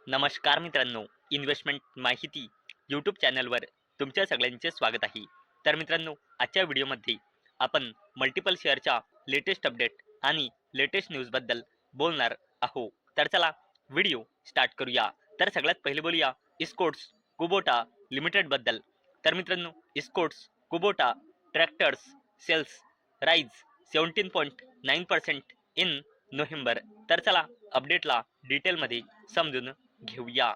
नमस्कार मित्रांनो, इन्व्हेस्टमेंट माहिती यूट्यूब चॅनलवर तुमच्या सगळ्यांचे स्वागत आहे. तर मित्रांनो, आजच्या व्हिडिओमध्ये आपण मल्टिपल शेअरच्या लेटेस्ट अपडेट आणि लेटेस्ट न्यूजबद्दल बोलणार आहोत. तर चला व्हिडिओ स्टार्ट करूया. तर सगळ्यात पहिले बोलूया इस्कॉर्ट्स कुबोटा लिमिटेडबद्दल. तर मित्रांनो, Escorts Kubota tractors sales rise 17.9% in November. तर चला अपडेटला डिटेलमध्ये समजून घेऊया.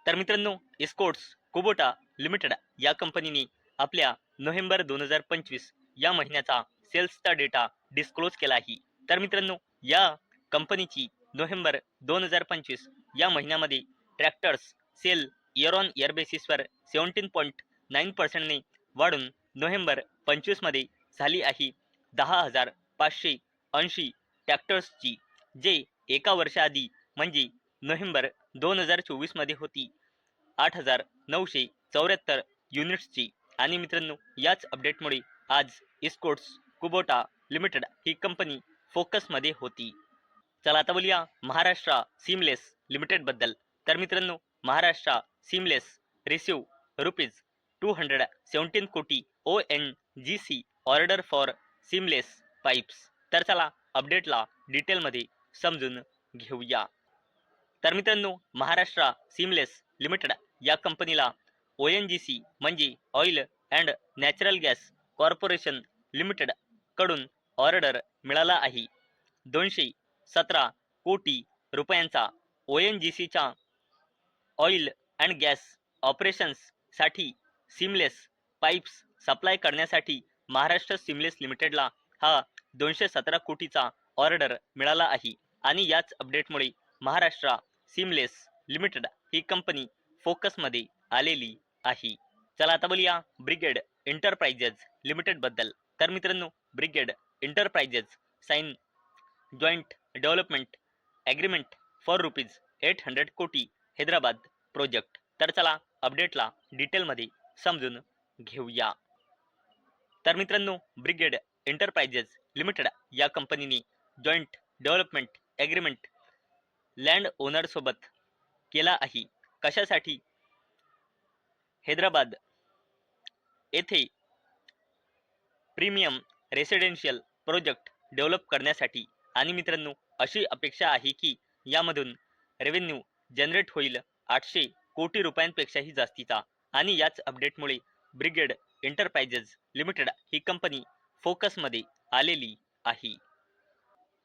तर मित्रांनो, इस्कॉर्ट्स कुबोटा लिमिटेड या कंपनीने आपल्या नोव्हेंबर 2025 या महिन्याचा सेल्सचा डेटा डिस्क्लोज केला आहे. तर मित्रांनो, या कंपनीची नोव्हेंबर 2025 या महिन्यामध्ये tractors sale year on year बेसिसवर 17.9%ने वाढून नोव्हेंबर 25 मध्ये झाली आहे 10,580 ट्रॅक्टर्सची, जे एका वर्षाआधी म्हणजे नोव्हेंबर 2024 मध्ये होती 8,974 युनिट्सची. आणि मित्रांनो, याच अपडेटमुळे आज इस्कॉर्ट्स कुबोटा लिमिटेड ही कंपनी फोकसमध्ये होती. चला आता बोलूया महाराष्ट्र सीमलेस लिमिटेड बद्दल. तर मित्रांनो, महाराष्ट्र सीमलेस रिसीव ₹217 कोटी ONGC order for seamless pipes. तर चला अपडेटला डिटेलमध्ये समजून घेऊया. तर मित्रांनो, महाराष्ट्र सीमलेस लिमिटेड या कंपनीला ONGC म्हणजे oil and natural gas corporation limited कडून ऑर्डर मिळाला आहे 217 कोटी रुपयांचा. ONGCच्या ऑइल अँड गॅस ऑपरेशन्ससाठी सीमलेस पाईप्स सप्लाय करण्यासाठी महाराष्ट्र सीमलेस लिमिटेडला हा 217 कोटीचा ऑर्डर मिळाला आहे. आणि याच अपडेटमुळे महाराष्ट्र सीमलेस लिमिटेड ही कंपनी फोकसमध्ये आलेली आहे. चला आता बोलूया ब्रिगेड एंटरप्राइजेस लिमिटेड बद्दल. तर मित्रांनो, Brigade Enterprises sign joint development agreement for ₹800 कोटी हैदराबाद प्रोजेक्ट. तर चला अपडेटला डिटेलमध्ये समजून घेऊया. तर मित्रांनो, ब्रिगेड एंटरप्राइजेस लिमिटेड या कंपनीने joint development agreement land owner सोबत केला आहे. कशासाठी? हैदराबाद येथे प्रीमियम रेसिडेन्शियल प्रोजेक्ट डेव्हलप करण्यासाठी. आणि मित्रांनो, अशी अपेक्षा आहे की यामधून रेव्हेन्यू जनरेट होईल 800 कोटी रुपयांपेक्षाही जास्तीचा. आणि याच अपडेटमुळे ब्रिगेड एंटरप्राइजेस लिमिटेड ही कंपनी फोकसमध्ये आलेली आहे.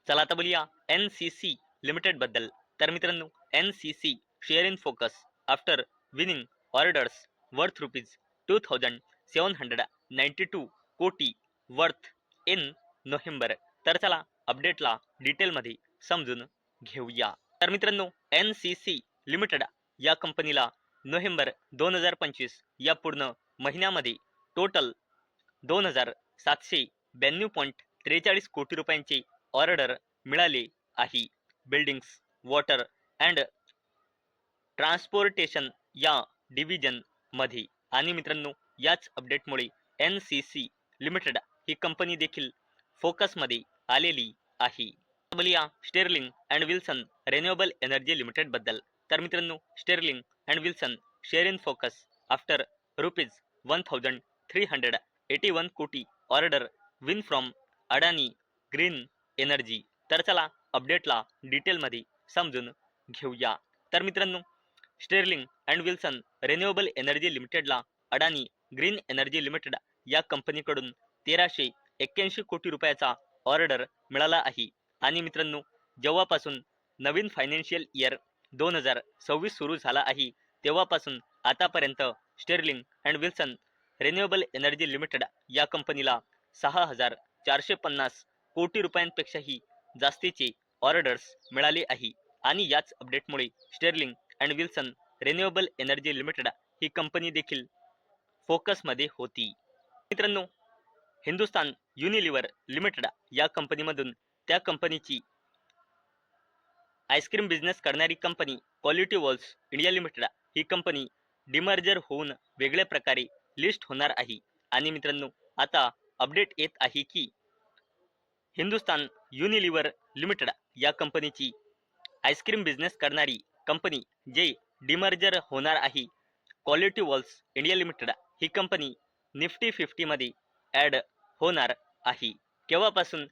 चला आता बोलूया NCC लिमिटेड बद्दल. तर मित्रांनो, NCC share in focus after winning orders worth ₹2,792 कोटी वर्थ इन नोव्हेंबर. तर चला अपडेटला डिटेलमध्ये समजून घेऊया. तर मित्रांनो, NCC लिमिटेड या कंपनीला नोव्हेंबर 2025 या पूर्ण महिन्यामध्ये टोटल 2,792.43 कोटी रुपयांचे ऑर्डर मिळाले आहे बिल्डिंग्स, वॉटर अँड ट्रान्सपोर्टेशन या डिव्हिजन मध्ये. आणि मित्रांनो, याच अपडेटमुळे NCC लिमिटेड ही कंपनी देखील फोकसमध्ये आलेली आहे. बोलूया Sterling and Wilson Renewable Energy Limited बद्दल. तर मित्रांनो, Sterling and Wilson share in focus after ₹1,381 कोटी order win from Adani Green Energy. तर चला अपडेटला डिटेलमध्ये समजून घेऊया. तर मित्रांनो, Sterling and Wilson Renewable Energy लिमिटेडला अडानी ग्रीन एनर्जी लिमिटेड या कंपनीकडून 1,381 कोटी रुपयाचा ऑर्डर मिळाला आहे. आणि मित्रांनो, जेव्हापासून नवीन फायनान्शियल इयर 2026 सुरू झाला आहे, तेव्हापासून आतापर्यंत Sterling and Wilson Renewable Energy Limited या कंपनीला 6,450 कोटी रुपयांपेक्षाही जास्तीचे ऑर्डर्स मिळाले आहे. आणि याच अपडेटमुळे Sterling and Wilson Renewable Energy Limited ही कंपनी देखील फोकसमध्ये होती. मित्रांनो, हिंदुस्तान युनिलिव्हर लिमिटेड या कंपनीमधून त्या कंपनीची आईस्क्रीम बिझनेस करणारी company Kwality Wall's India Limited ही कंपनी डिमर्जर होऊन वेगळ्या प्रकारे लिस्ट होणार आहे. आणि मित्रांनो, आता अपडेट येत आहे की हिंदुस्तान युनिलिव्हर लिमिटेड या कंपनीची आईस्क्रीम बिझनेस करणारी कंपनी जे डिमर्जर होणार आहे क्वालिटी वॉल्स इंडिया लिमिटेड ही कंपनी निफ्टी 50 मध्ये ॲड होणार आहे. केव्हापासून?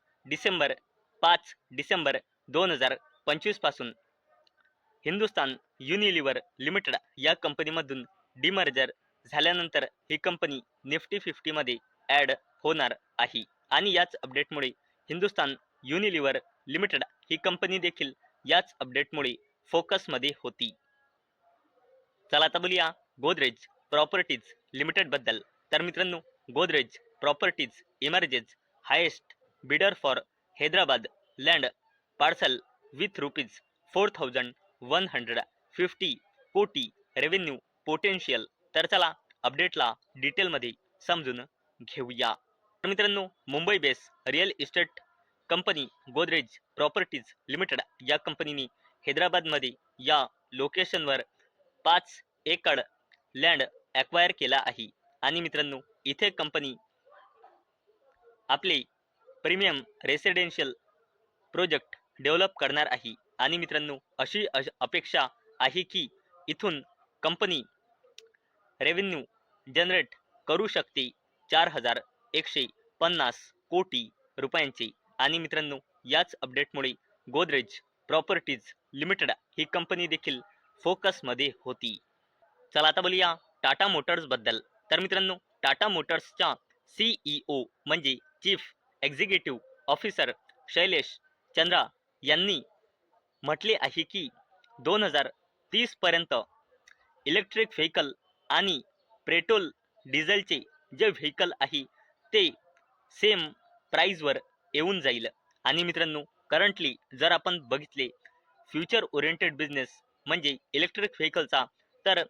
5 डिसेंबर 2025 पासून हिंदुस्तान युनिलिव्हर लिमिटेड या कंपनीमधून डिमर्जर झाल्यानंतर ही कंपनी निफ्टी 50 मध्ये ॲड होणार आहे आणि याच अपडेटमुळे हिंदुस्तान युनिलिव्हर लिमिटेड ही कंपनी देखील याच अपडेटमुळे फोकसमध्ये होती. चला आता बोलूया गोदरेज प्रॉपर्टीज लिमिटेड बद्दल. तर मित्रांनो, Godrej properties emerges highest bidder for Hyderabad land parcel with ₹4150 कोटी रेव्हेन्यू पोटेन्शियल. तर चला अपडेटला डिटेलमध्ये समजून घेऊया. तर मित्रांनो, Mumbai base real estate company Godrej properties limited या कंपनीने हैदराबादमध्ये या लोकेशनवर 5 एकर लँड ॲक्वायर केला आहे आणि मित्रांनो, इथे कंपनी आपले प्रीमियम रेसिडेन्शियल प्रोजेक्ट डेव्हलप करणार आहे आणि मित्रांनो, अशी अपेक्षा आहे की इथून कंपनी रेव्हेन्यू जनरेट करू शकते 4150 कोटी रुपयांचे आणि मित्रांनो, याच अपडेटमुळे गोदरेज प्रॉपर्टीज लिमिटेड ही कंपनी देखील फोकसमध्ये होती. चला आता बोलूया टाटा मोटर्स बद्दल. तर मित्रांनो, टाटा मोटर्सच्या CEO म्हणजे chief executive officer Shailesh Chandra यांनी म्हटले आहे की 2030 पर्यंत इलेक्ट्रिक व्हेकल आणि पेट्रोल डिझेलचे जे व्हेकल आहे ते सेम प्राइसवर येऊन जाईल. आणि मित्रांनो, करंटली जर आपण बघितले फ्युचर ओरिएंटेड बिझनेस म्हणजे इलेक्ट्रिक व्हेकलचा, तर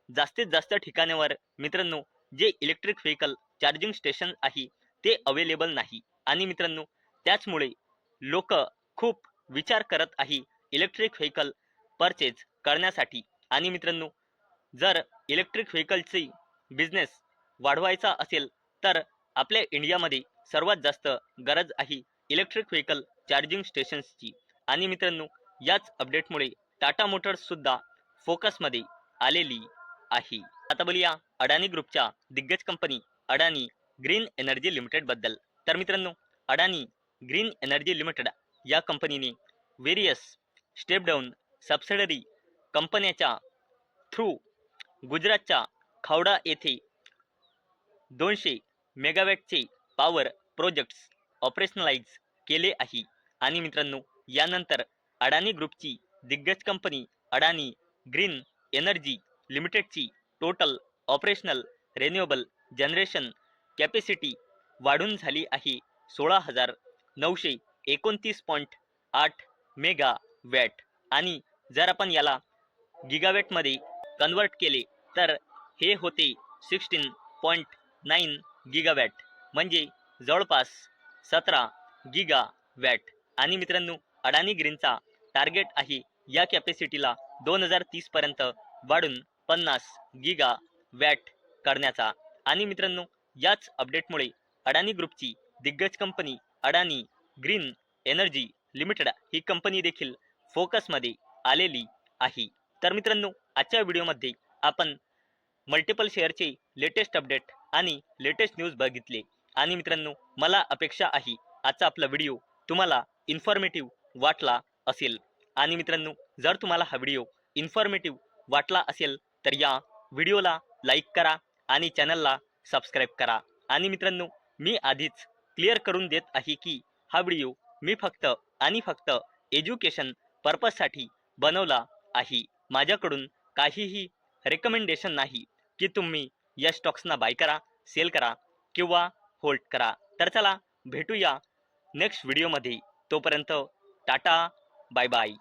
जास्तीत जास्त ठिकाणावर मित्रांनो जे इलेक्ट्रिक व्हेकल चार्जिंग स्टेशन आहे ते अवेलेबल नाही आणि मित्रांनो, त्याचमुळे लोक खूप विचार करत आहे इलेक्ट्रिक व्हेकल परचेज करण्यासाठी. आणि मित्रांनो, जर इलेक्ट्रिक व्हेकलची बिझनेस वाढवायचा असेल तर आपल्या इंडियामध्ये सर्वात जास्त गरज आहे इलेक्ट्रिक व्हेकल चार्जिंग स्टेशन्सची. आणि मित्रांनो, याच अपडेटमुळे टाटा मोटर्स सुद्धा फोकसमध्ये आलेली आहे. आता बोलूया अडानी ग्रुपच्या दिग्गज company Adani Green Energy Limited बद्दल. तर मित्रांनो, अडानी ग्रीन एनर्जी लिमिटेड या कंपनीने व्हेरियस स्टेप डाऊन सबसिडरी कंपन्याच्या थ्रू गुजरातच्या खावडा येथे 200 मेगावॅटचे पॉवर प्रोजेक्ट्स ऑपरेशनलाइज केले आहे. आणि मित्रांनो, यानंतर अडानी ग्रुपची दिग्गज कंपनी अडानी ग्रीन एनर्जी लिमिटेडची total operational renewable generation capacity वाढून झाली आहे 16,929.8 मेगावॅट. आणि जर आपण याला गिगावॅटमध्ये कन्वर्ट केले तर हे होते 16.9 गिगावॅट, म्हणजे जवळपास 17 गिगावॅट. आणि मित्रांनो, अडानी ग्रीनचा टार्गेट आहे या कॅपॅसिटीला 2030 पर्यंत वाढून 50 गिगावॅट करण्याचा. आणि मित्रांनो, याच अपडेटमुळे अडानी ग्रुपची दिग्गज company Adani Green Energy Limited ही कंपनी देखील फोकसमध्ये आलेली आहे. तर मित्रांनो, आजच्या व्हिडिओमध्ये आपण मल्टिपल शेअरचे लेटेस्ट अपडेट आणि लेटेस्ट न्यूज बघितले. आणि मित्रांनो, मला अपेक्षा आहे आजचा आपला व्हिडिओ तुम्हाला इन्फॉर्मेटिव्ह वाटला असेल. आणि मित्रांनो, जर तुम्हाला हा व्हिडिओ इन्फॉर्मेटिव्ह वाटला असेल तर या व्हिडिओला लाईक करा आणि चॅनलला सबस्क्राईब करा. आणि मित्रांनो, मी आधीच क्लिअर करून देत आहे की हा व्हिडिओ मी फक्त आणि फक्त एज्युकेशन पर्पजसाठी बनवला आहे. माझ्याकडून काहीही रेकमेंडेशन नाही की तुम्ही या स्टॉक्सना बाय करा, सेल करा किंवा होल्ड करा. तर चला भेटूया नेक्स्ट व्हिडिओमध्ये. तोपर्यंत टाटा, बाय बाय.